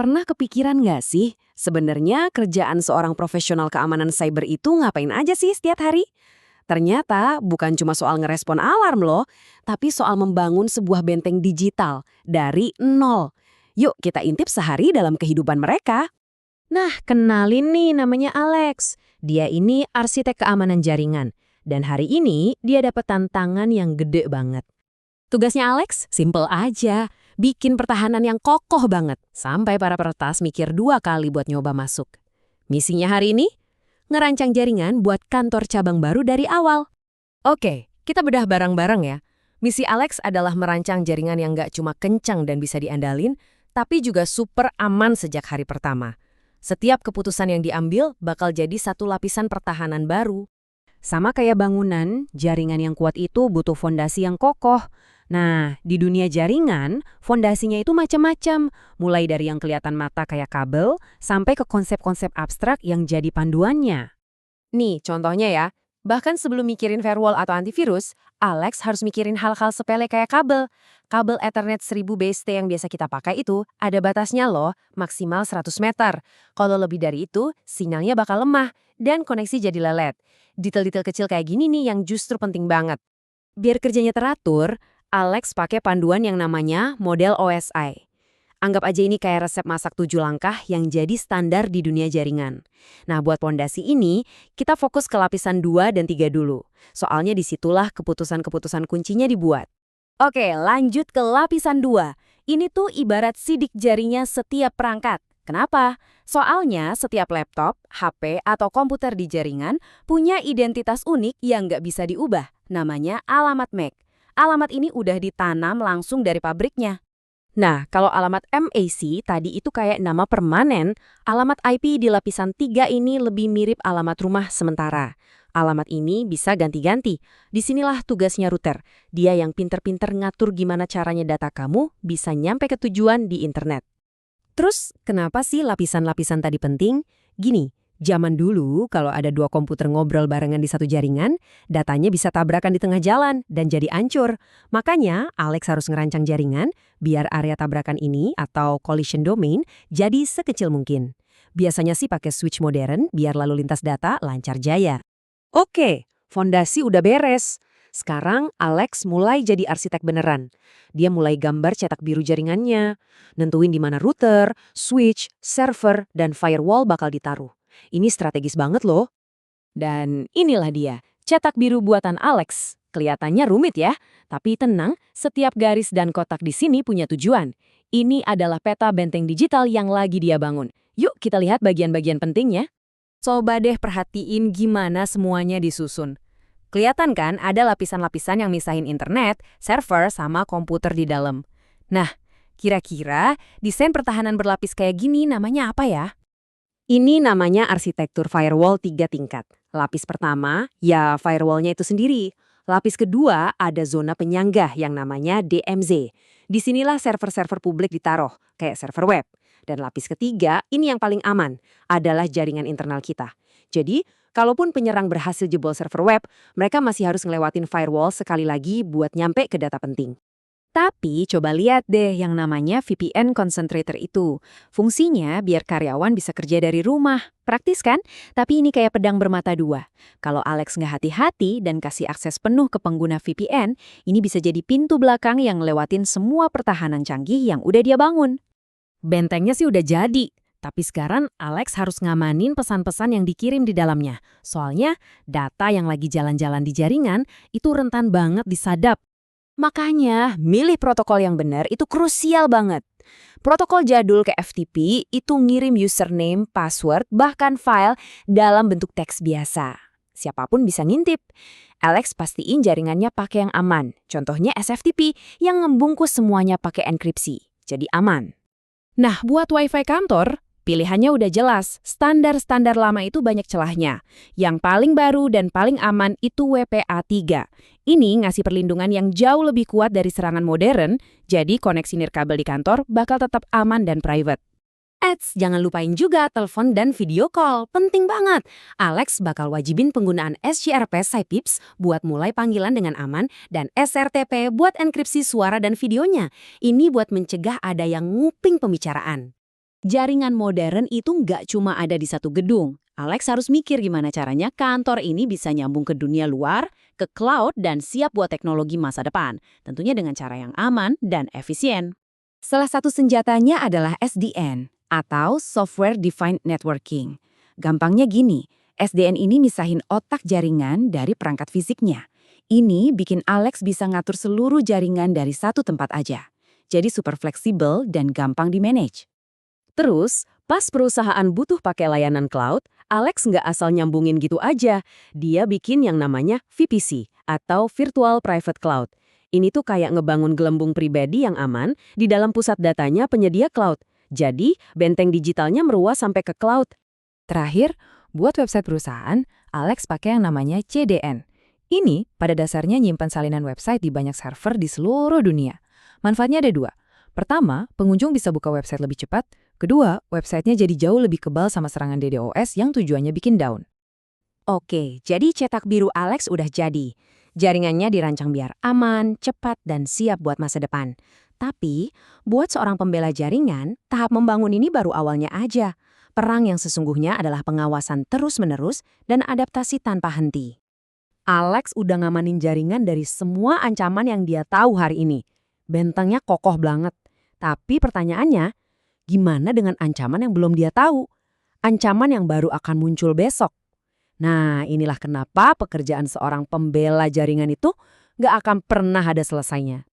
Pernah kepikiran nggak sih, sebenarnya kerjaan seorang profesional keamanan cyber itu ngapain aja sih setiap hari? Ternyata bukan cuma soal ngerespon alarm loh, tapi soal membangun sebuah benteng digital dari nol. Yuk kita intip sehari dalam kehidupan mereka. Nah, kenalin nih namanya Alex. Dia ini arsitek keamanan jaringan. Dan hari ini dia dapat tantangan yang gede banget. Tugasnya Alex, simple aja. Bikin pertahanan yang kokoh banget, sampai para peretas mikir 2 kali buat nyoba masuk. Misinya hari ini? Ngerancang jaringan buat kantor cabang baru dari awal. Oke, kita bedah bareng-bareng ya. Misi Alex adalah merancang jaringan yang nggak cuma kencang dan bisa diandalin, tapi juga super aman sejak hari pertama. Setiap keputusan yang diambil bakal jadi satu lapisan pertahanan baru. Sama kayak bangunan, jaringan yang kuat itu butuh fondasi yang kokoh. Nah, di dunia jaringan, fondasinya itu macam-macam. Mulai dari yang kelihatan mata kayak kabel, sampai ke konsep-konsep abstrak yang jadi panduannya. Nih, contohnya ya. Bahkan sebelum mikirin firewall atau antivirus, Alex harus mikirin hal-hal sepele kayak kabel. Kabel Ethernet 1000 BST yang biasa kita pakai itu ada batasnya loh, maksimal 100 meter. Kalau lebih dari itu, sinyalnya bakal lemah dan koneksi jadi lelet. Detail-detail kecil kayak gini nih yang justru penting banget. Biar kerjanya teratur, Alex pakai panduan yang namanya model OSI. Anggap aja ini kayak resep masak 7 langkah yang jadi standar di dunia jaringan. Nah, buat pondasi ini, kita fokus ke lapisan 2 dan 3 dulu. Soalnya disitulah keputusan-keputusan kuncinya dibuat. Oke, lanjut ke lapisan 2. Ini tuh ibarat sidik jarinya setiap perangkat. Kenapa? Soalnya setiap laptop, HP, atau komputer di jaringan punya identitas unik yang nggak bisa diubah. Namanya alamat MAC. Alamat ini udah ditanam langsung dari pabriknya. Nah, kalau alamat MAC tadi itu kayak nama permanen, alamat IP di lapisan 3 ini lebih mirip alamat rumah sementara. Alamat ini bisa ganti-ganti. Disinilah tugasnya router. Dia yang pinter-pinter ngatur gimana caranya data kamu bisa nyampe ke tujuan di internet. Terus, kenapa sih lapisan-lapisan tadi penting? Gini, zaman dulu kalau ada 2 komputer ngobrol barengan di satu jaringan, datanya bisa tabrakan di tengah jalan dan jadi ancur. Makanya, Alex harus ngerancang jaringan biar area tabrakan ini atau collision domain jadi sekecil mungkin. Biasanya sih pakai switch modern biar lalu lintas data lancar jaya. Oke, fondasi udah beres. Sekarang Alex mulai jadi arsitek beneran. Dia mulai gambar cetak biru jaringannya, nentuin di mana router, switch, server, dan firewall bakal ditaruh. Ini strategis banget loh. Dan inilah dia, cetak biru buatan Alex. Kelihatannya rumit ya, tapi tenang, setiap garis dan kotak di sini punya tujuan. Ini adalah peta benteng digital yang lagi dia bangun. Yuk kita lihat bagian-bagian pentingnya. Coba deh perhatiin gimana semuanya disusun. Kelihatan kan ada lapisan-lapisan yang misahin internet, server, sama komputer di dalam. Nah, kira-kira desain pertahanan berlapis kayak gini namanya apa ya? Ini namanya arsitektur firewall 3 tingkat. Lapis pertama, ya firewallnya itu sendiri. Lapis kedua, ada zona penyanggah yang namanya DMZ. Disinilah server-server publik ditaruh, kayak server web. Dan lapis ketiga, ini yang paling aman, adalah jaringan internal kita. Jadi, kalaupun penyerang berhasil jebol server web, mereka masih harus ngelewatin firewall sekali lagi buat nyampe ke data penting. Tapi coba lihat deh yang namanya VPN Concentrator itu. Fungsinya biar karyawan bisa kerja dari rumah. Praktis kan? Tapi ini kayak pedang bermata dua. Kalau Alex nggak hati-hati dan kasih akses penuh ke pengguna VPN, ini bisa jadi pintu belakang yang ngelewatin semua pertahanan canggih yang udah dia bangun. Bentengnya sih udah jadi. Tapi sekarang Alex harus ngamanin pesan-pesan yang dikirim di dalamnya. Soalnya data yang lagi jalan-jalan di jaringan itu rentan banget disadap. Makanya milih protokol yang benar itu krusial banget. Protokol jadul kayak FTP itu ngirim username, password, bahkan file dalam bentuk teks biasa. Siapapun bisa ngintip. Alex pastiin jaringannya pakai yang aman. Contohnya SFTP yang membungkus semuanya pakai enkripsi. Jadi aman. Nah, buat WiFi kantor, pilihannya udah jelas, standar-standar lama itu banyak celahnya. Yang paling baru dan paling aman itu WPA3. Ini ngasih perlindungan yang jauh lebih kuat dari serangan modern, jadi koneksi nirkabel di kantor bakal tetap aman dan private. Jangan lupain juga telepon dan video call, penting banget. Alex bakal wajibin penggunaan SGRP SIPIPS buat mulai panggilan dengan aman dan SRTP buat enkripsi suara dan videonya. Ini buat mencegah ada yang nguping pembicaraan. Jaringan modern itu nggak cuma ada di satu gedung. Alex harus mikir gimana caranya kantor ini bisa nyambung ke dunia luar, ke cloud, dan siap buat teknologi masa depan. Tentunya dengan cara yang aman dan efisien. Salah satu senjatanya adalah SDN, atau Software Defined Networking. Gampangnya gini, SDN ini misahin otak jaringan dari perangkat fisiknya. Ini bikin Alex bisa ngatur seluruh jaringan dari satu tempat aja. Jadi super fleksibel dan gampang di-manage. Terus, pas perusahaan butuh pakai layanan cloud, Alex nggak asal nyambungin gitu aja. Dia bikin yang namanya VPC, atau Virtual Private Cloud. Ini tuh kayak ngebangun gelembung pribadi yang aman di dalam pusat datanya penyedia cloud. Jadi, benteng digitalnya meruas sampai ke cloud. Terakhir, buat website perusahaan, Alex pakai yang namanya CDN. Ini pada dasarnya nyimpan salinan website di banyak server di seluruh dunia. Manfaatnya ada dua. Pertama, pengunjung bisa buka website lebih cepat. Kedua, websitenya jadi jauh lebih kebal sama serangan DDoS yang tujuannya bikin down. Oke, jadi cetak biru Alex udah jadi. Jaringannya dirancang biar aman, cepat, dan siap buat masa depan. Tapi, buat seorang pembela jaringan, tahap membangun ini baru awalnya aja. Perang yang sesungguhnya adalah pengawasan terus-menerus dan adaptasi tanpa henti. Alex udah ngamanin jaringan dari semua ancaman yang dia tahu hari ini. Bentengnya kokoh banget. Tapi pertanyaannya, gimana dengan ancaman yang belum dia tahu? Ancaman yang baru akan muncul besok. Nah, inilah kenapa pekerjaan seorang pembela jaringan itu nggak akan pernah ada selesainya.